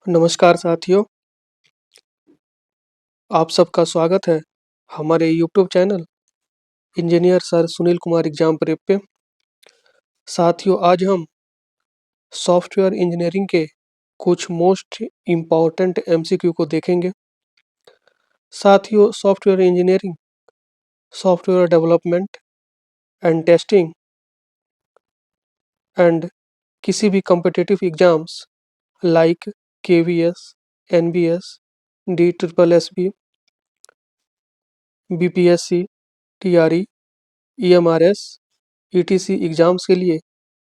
नमस्कार साथियों, आप सबका स्वागत है हमारे YouTube channel engineer sir Sunil Kumar exam prep पे। साथियों, आज हम सॉफ्टवेयर इंजीनियरिंग के कुछ मोस्ट इम्पॉर्टेंट एमसीक्यू को देखेंगे। साथियों, software engineering, software development and testing and किसी भी competitive exams like KVS, NBS, D triple S B, BPSC, TRE, EMRS, ETC exams के लिए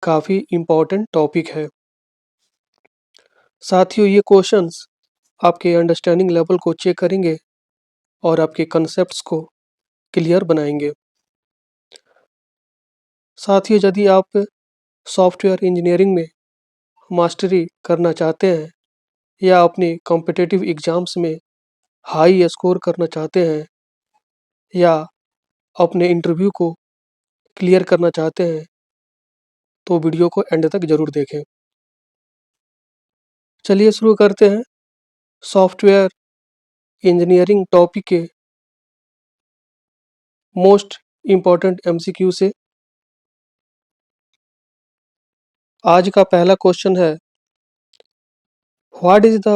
काफ़ी इम्पोर्टेंट टॉपिक है। साथियों, ये क्वेश्चंस आपके अंडरस्टैंडिंग लेवल को चेक करेंगे और आपके कंसेप्ट्स को क्लियर बनाएंगे। साथियों, यदि आप सॉफ्टवेयर इंजीनियरिंग में मास्टरी करना चाहते हैं या अपने कॉम्पिटिटिव एग्जाम्स में हाई स्कोर करना चाहते हैं या अपने इंटरव्यू को क्लियर करना चाहते हैं तो वीडियो को एंड तक ज़रूर देखें। चलिए शुरू करते हैं सॉफ्टवेयर इंजीनियरिंग टॉपिक के मोस्ट इम्पॉर्टेंट एमसीक्यू से। आज का पहला क्वेश्चन है, what is the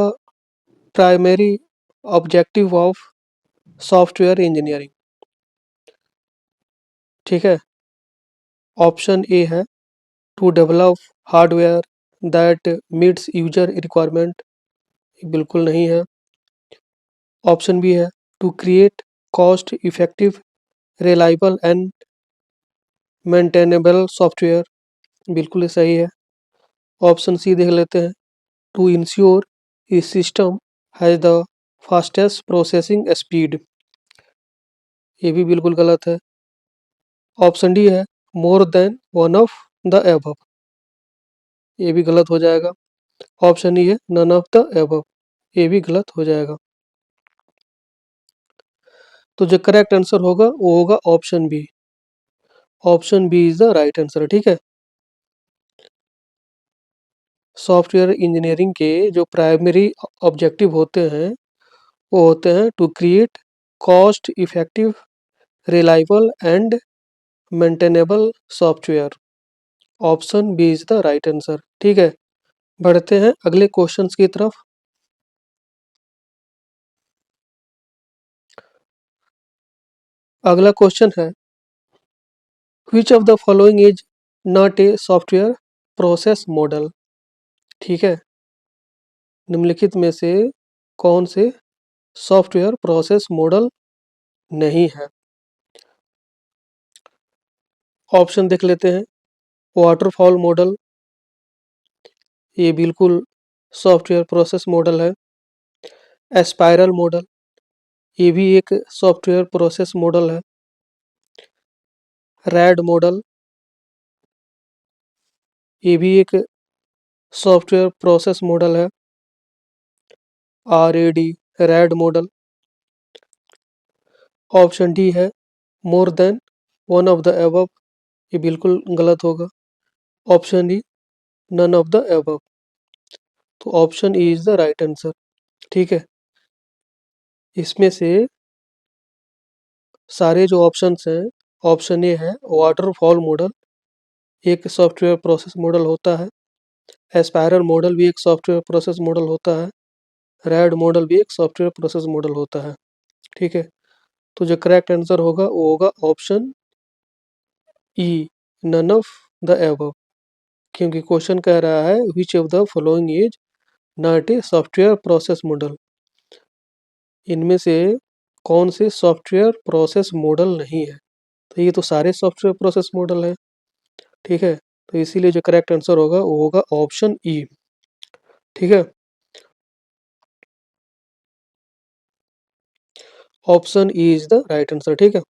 primary objective of software engineering. ठीक है, ऑप्शन ए है to develop hardware that meets user requirement, बिल्कुल नहीं है। ऑप्शन बी है to create cost effective, reliable and maintainable software, बिल्कुल सही है। ऑप्शन सी देख लेते हैं, to ensure a system has the fastest processing speed, ये भी बिल्कुल गलत है। ऑप्शन डी है more than one of the above, ये भी गलत हो जाएगा। ऑप्शन ई है नन ऑफ द एबव, ये भी गलत हो जाएगा। तो जो करेक्ट आंसर होगा वो होगा option B. Option B is the right answer. ठीक है, सॉफ्टवेयर इंजीनियरिंग के जो प्राइमरी ऑब्जेक्टिव होते हैं वो होते हैं to create cost effective, reliable and maintainable software. Option B is the right answer. ठीक है, बढ़ते हैं अगले क्वेश्चंस की तरफ। अगला क्वेश्चन है, which of the following is not a software process model. ठीक है, निम्नलिखित में से कौन से सॉफ्टवेयर प्रोसेस मॉडल नहीं है। ऑप्शन देख लेते हैं, वाटरफॉल मॉडल, ये बिल्कुल सॉफ्टवेयर प्रोसेस मॉडल है। स्पाइरल मॉडल, ये भी एक सॉफ्टवेयर प्रोसेस मॉडल है। रैड मॉडल, ये भी एक सॉफ्टवेयर प्रोसेस मॉडल है। RAD, RAD model. Option D है more than one of the above, ये बिल्कुल गलत होगा। Option E none of the above, तो option E is the right answer. ठीक है, इसमें से सारे जो ऑप्शंस हैं, ऑप्शन ए है वाटरफॉल मॉडल, एक सॉफ्टवेयर प्रोसेस मॉडल होता है। स्पाइरल मॉडल भी एक सॉफ्टवेयर प्रोसेस मॉडल होता है। रैड मॉडल भी एक सॉफ्टवेयर प्रोसेस मॉडल होता है। ठीक है, तो जो करेक्ट आंसर होगा वो होगा option E, none of the above, क्योंकि क्वेश्चन कह रहा है which of the following is not a software process model, इनमें से कौन से सॉफ्टवेयर प्रोसेस मॉडल नहीं है। तो ये तो सारे सॉफ्टवेयर प्रोसेस मॉडल है। ठीक है, तो इसीलिए जो करेक्ट आंसर होगा वो होगा ऑप्शन ई। ठीक है, option E is the right answer. ठीक है,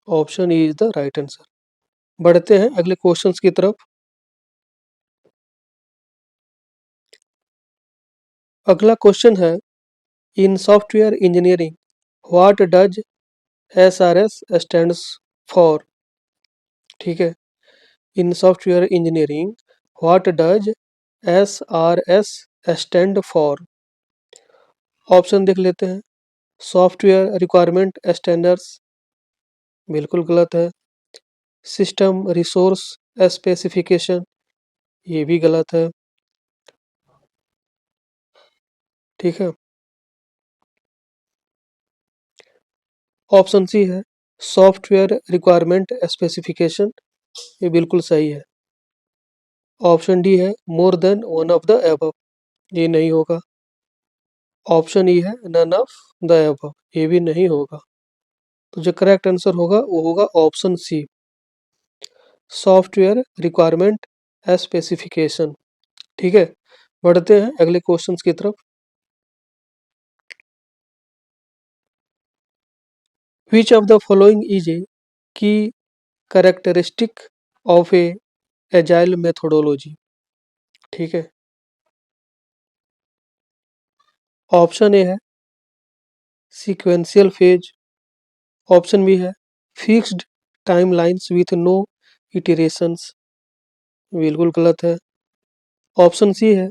option E is the right answer. बढ़ते हैं अगले क्वेश्चंस की तरफ। अगला क्वेश्चन है, in software engineering what does SRS stands for. ठीक है, in software engineering what does SRS stand for. Option देख लेते हैं। सॉफ्टवेयर रिक्वायरमेंट स्टैंडर्ड्स, बिल्कुल गलत है। सिस्टम रिसोर्स स्पेसिफिकेशन, ये भी गलत है। ठीक है। ऑप्शन सी है सॉफ्टवेयर रिक्वायरमेंट स्पेसिफिकेशन, ये बिल्कुल सही है। ऑप्शन डी है more than one of the above, ये नहीं होगा। ऑप्शन ई है नन ऑफ द एबव, ये भी नहीं होगा। तो जो करेक्ट आंसर होगा वो होगा option C, software requirement specification. ठीक है। बढ़ते हैं अगले क्वेश्चंस की तरफ। Which of the following is a key characteristic of a agile methodology. ठीक है। ऑप्शन ए है सीक्वेंशियल फेज। ऑप्शन बी है fixed timelines with no iterations, बिल्कुल गलत है। ऑप्शन सी है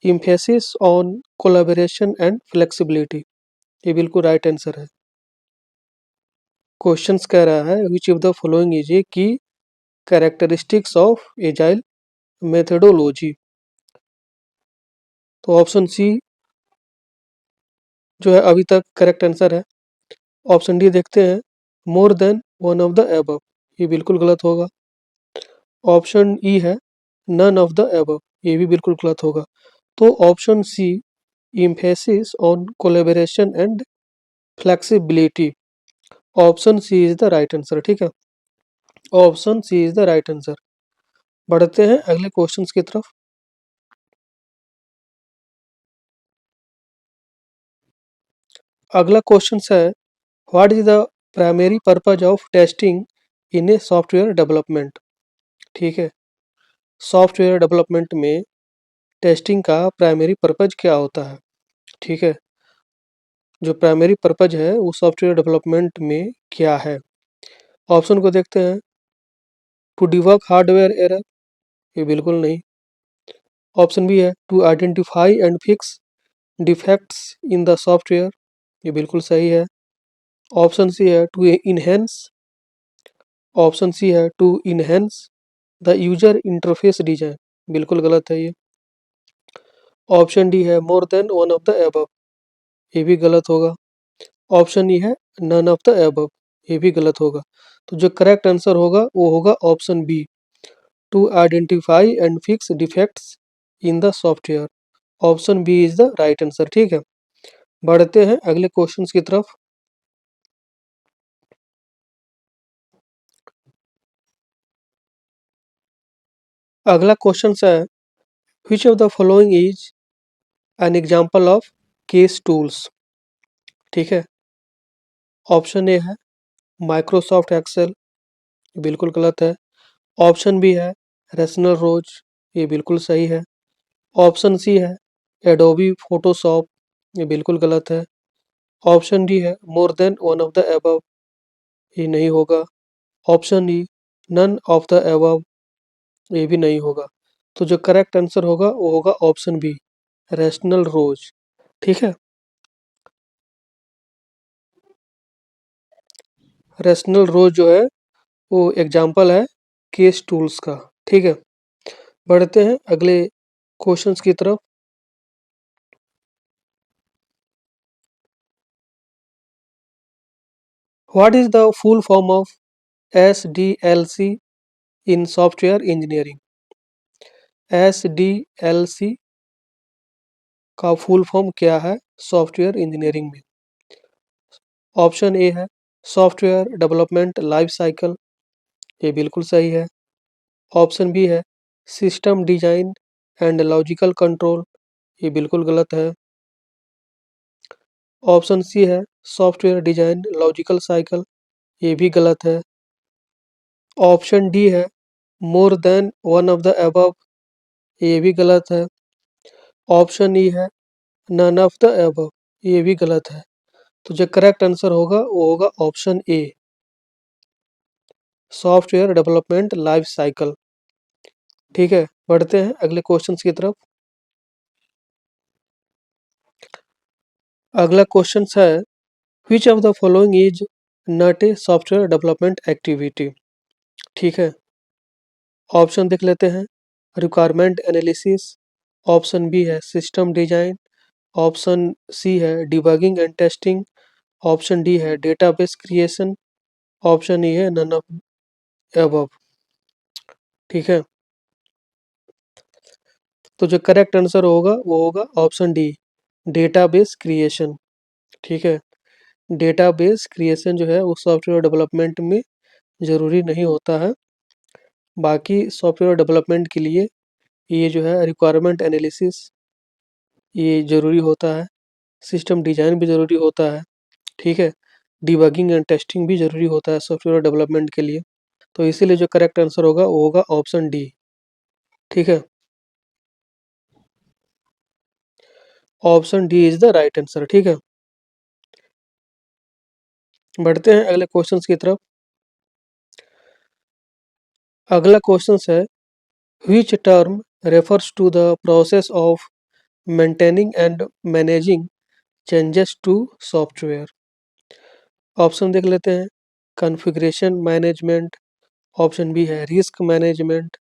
emphasis on collaboration and flexibility, ये बिल्कुल राइट आंसर है। क्वेश्चंस कह रहा है which of the following is a की कैरेक्टरिस्टिक्स ऑफ एजाइल मेथोडोलॉजी। तो ऑप्शन सी जो है अभी तक करेक्ट आंसर है। ऑप्शन डी देखते हैं, मोर than one of the above, ये बिल्कुल गलत होगा। ऑप्शन ई है नन ऑफ द एबव, ये भी बिल्कुल गलत होगा। तो option C emphasis on collaboration and flexibility, option C is the right answer. ठीक है। Option C is the right answer. बढ़ते हैं अगले क्वेश्चंस की तरफ। अगला क्वेश्चन है what is the primary purpose of testing in a software development. ठीक है। सॉफ्टवेयर डेवलपमेंट में टेस्टिंग का प्राइमरी पर्पज क्या होता है। ठीक है। जो प्राइमरी पर्पज है वो सॉफ्टवेयर डेवलपमेंट में क्या है। ऑप्शन को देखते हैं। टू डिबग हार्डवेयर एरर, ये बिल्कुल नहीं। ऑप्शन बी है to identify and fix defects in the software, ये बिल्कुल सही है। ऑप्शन सी है टू इनहेंस, ऑप्शन सी है to enhance the user interface design, बिल्कुल गलत है ये। ऑप्शन डी है more than one of the above, ये भी गलत होगा। ऑप्शन ई है नन ऑफ द एबव, ये भी गलत होगा। तो जो करेक्ट आंसर होगा वो होगा option B, to identify and fix defects in the software. Option B is the right answer. ठीक है। बढ़ते हैं अगले क्वेश्चंस की तरफ। अगला क्वेश्चन है which of the following is an example of case tools. ठीक है। ऑप्शन ए है माइक्रोसॉफ्ट एक्सेल, बिल्कुल गलत है। ऑप्शन बी है रेशनल रोज, ये बिल्कुल सही है। ऑप्शन सी है एडोबी फोटोशॉप, ये बिल्कुल गलत है। ऑप्शन डी है more than one of the above, ये नहीं होगा। Option E none of the above, ये भी नहीं होगा। तो जो करेक्ट आंसर होगा वो होगा ऑप्शन बी, रेशनल रोज। ठीक है। रेशनल रोज जो है वो एग्जाम्पल है केस टूल्स का। ठीक है। बढ़ते हैं अगले क्वेश्चंस की तरफ। What is the full form of SDLC in software engineering. SDLC का फुल फॉर्म क्या है सॉफ्टवेयर इंजीनियरिंग में। ऑप्शन ए है सॉफ्टवेयर डेवलपमेंट लाइफ साइकिल, ये बिल्कुल सही है। ऑप्शन बी है system design and logical control, ये बिल्कुल गलत है। ऑप्शन सी है सॉफ्टवेयर डिजाइन लॉजिकल साइकिल, ये भी गलत है। ऑप्शन डी है more than one of the above, ये भी गलत है। ऑप्शन ई है नन ऑफ द अबव, ये भी गलत है। तो जो करेक्ट आंसर होगा वो होगा option A, software development life cycle. ठीक है। बढ़ते हैं अगले क्वेश्चंस की तरफ। अगला क्वेश्चन है, which of the following is not a software development activity. ठीक है, ऑप्शन देख लेते हैं। रिक्वायरमेंट एनालिसिस, ऑप्शन बी है सिस्टम डिजाइन, ऑप्शन सी है debugging and testing, option D है डेटाबेस क्रिएशन, ऑप्शन ई है नन ऑफ अबव। ठीक है, तो जो करेक्ट आंसर होगा वो होगा ऑप्शन डी, डेटाबेस क्रिएशन। ठीक है, डेटाबेस क्रिएशन जो है वो सॉफ्टवेयर डेवलपमेंट में ज़रूरी नहीं होता है। बाकी सॉफ्टवेयर डेवलपमेंट के लिए ये जो है रिक्वायरमेंट एनालिसिस ये ज़रूरी होता है, सिस्टम डिज़ाइन भी ज़रूरी होता है। ठीक है, डिबगिंग एंड टेस्टिंग भी ज़रूरी होता है सॉफ्टवेयर डेवलपमेंट के लिए। तो इसीलिए जो करेक्ट आंसर होगा वो होगा ऑप्शन डी। ठीक है, option D is the right answer. ठीक है, बढ़ते हैं अगले क्वेश्चन की तरफ। अगला क्वेश्चन है, which term refers to the process of maintaining and managing changes to software। Option देख लेते हैं। कॉन्फ़िगरेशन मैनेजमेंट, ऑप्शन बी है रिस्क मैनेजमेंट,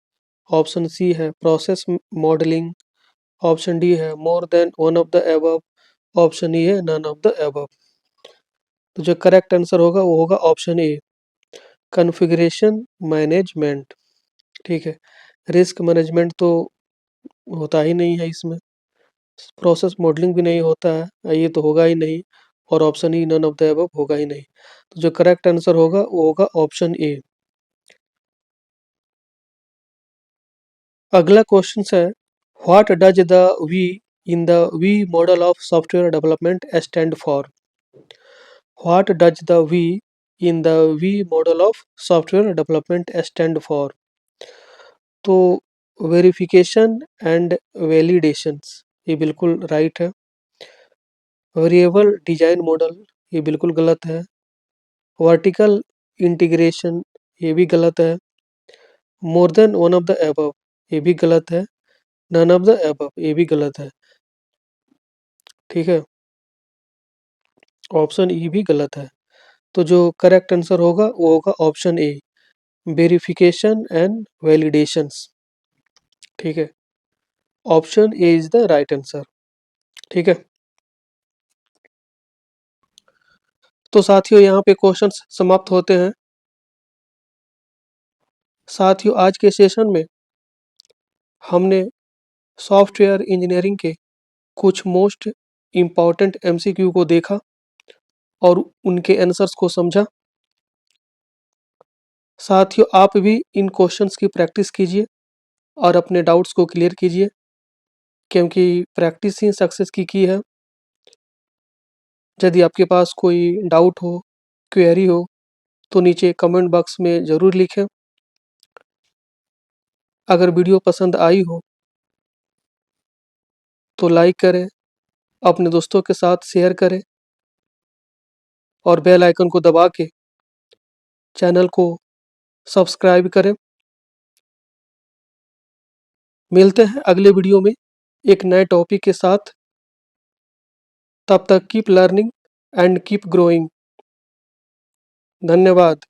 ऑप्शन सी है प्रोसेस मॉडलिंग, ऑप्शन डी है more than one of the above, option E है none of the above. तो जो correct answer होगा वो होगा ऑप्शन ए, कॉन्फ़िगरेशन मैनेजमेंट। ठीक है, रिस्क मैनेजमेंट तो होता ही नहीं है इसमें, प्रोसेस मॉडलिंग भी नहीं होता है, ये तो होगा ही नहीं, और option E none of the above होगा ही नहीं। तो जो करेक्ट आंसर होगा वो होगा ऑप्शन ए। अगला क्वेश्चन है, what does the V in the V model of software development stand for. What does the V in the V model of software development stand for. तो verification and validations ये बिल्कुल right है। Variable design model ये बिल्कुल गलत है। Vertical integration ये भी गलत है। More than one of the above ये भी गलत है। नन ऑफ द एबव ये भी गलत है। ठीक है, ऑप्शन ई भी गलत है। तो जो करेक्ट आंसर होगा वो होगा option A, verification and validations. ठीक है, option A is the right answer. ठीक है, तो साथियों यहाँ पे क्वेश्चंस समाप्त होते हैं। साथियों आज के सेशन में हमने सॉफ्टवेयर इंजीनियरिंग के कुछ मोस्ट इम्पॉर्टेंट एमसीक्यू को देखा और उनके आंसर्स को समझा। साथियों आप भी इन क्वेश्चंस की प्रैक्टिस कीजिए और अपने डाउट्स को क्लियर कीजिए, क्योंकि प्रैक्टिस ही सक्सेस की है। यदि आपके पास कोई डाउट हो, क्वेरी हो, तो नीचे कमेंट बॉक्स में ज़रूर लिखें। अगर वीडियो पसंद आई हो तो लाइक करें, अपने दोस्तों के साथ शेयर करें और बेल आइकन को दबा के चैनल को सब्सक्राइब करें। मिलते हैं अगले वीडियो में एक नए टॉपिक के साथ। तब तक keep learning and keep growing. धन्यवाद।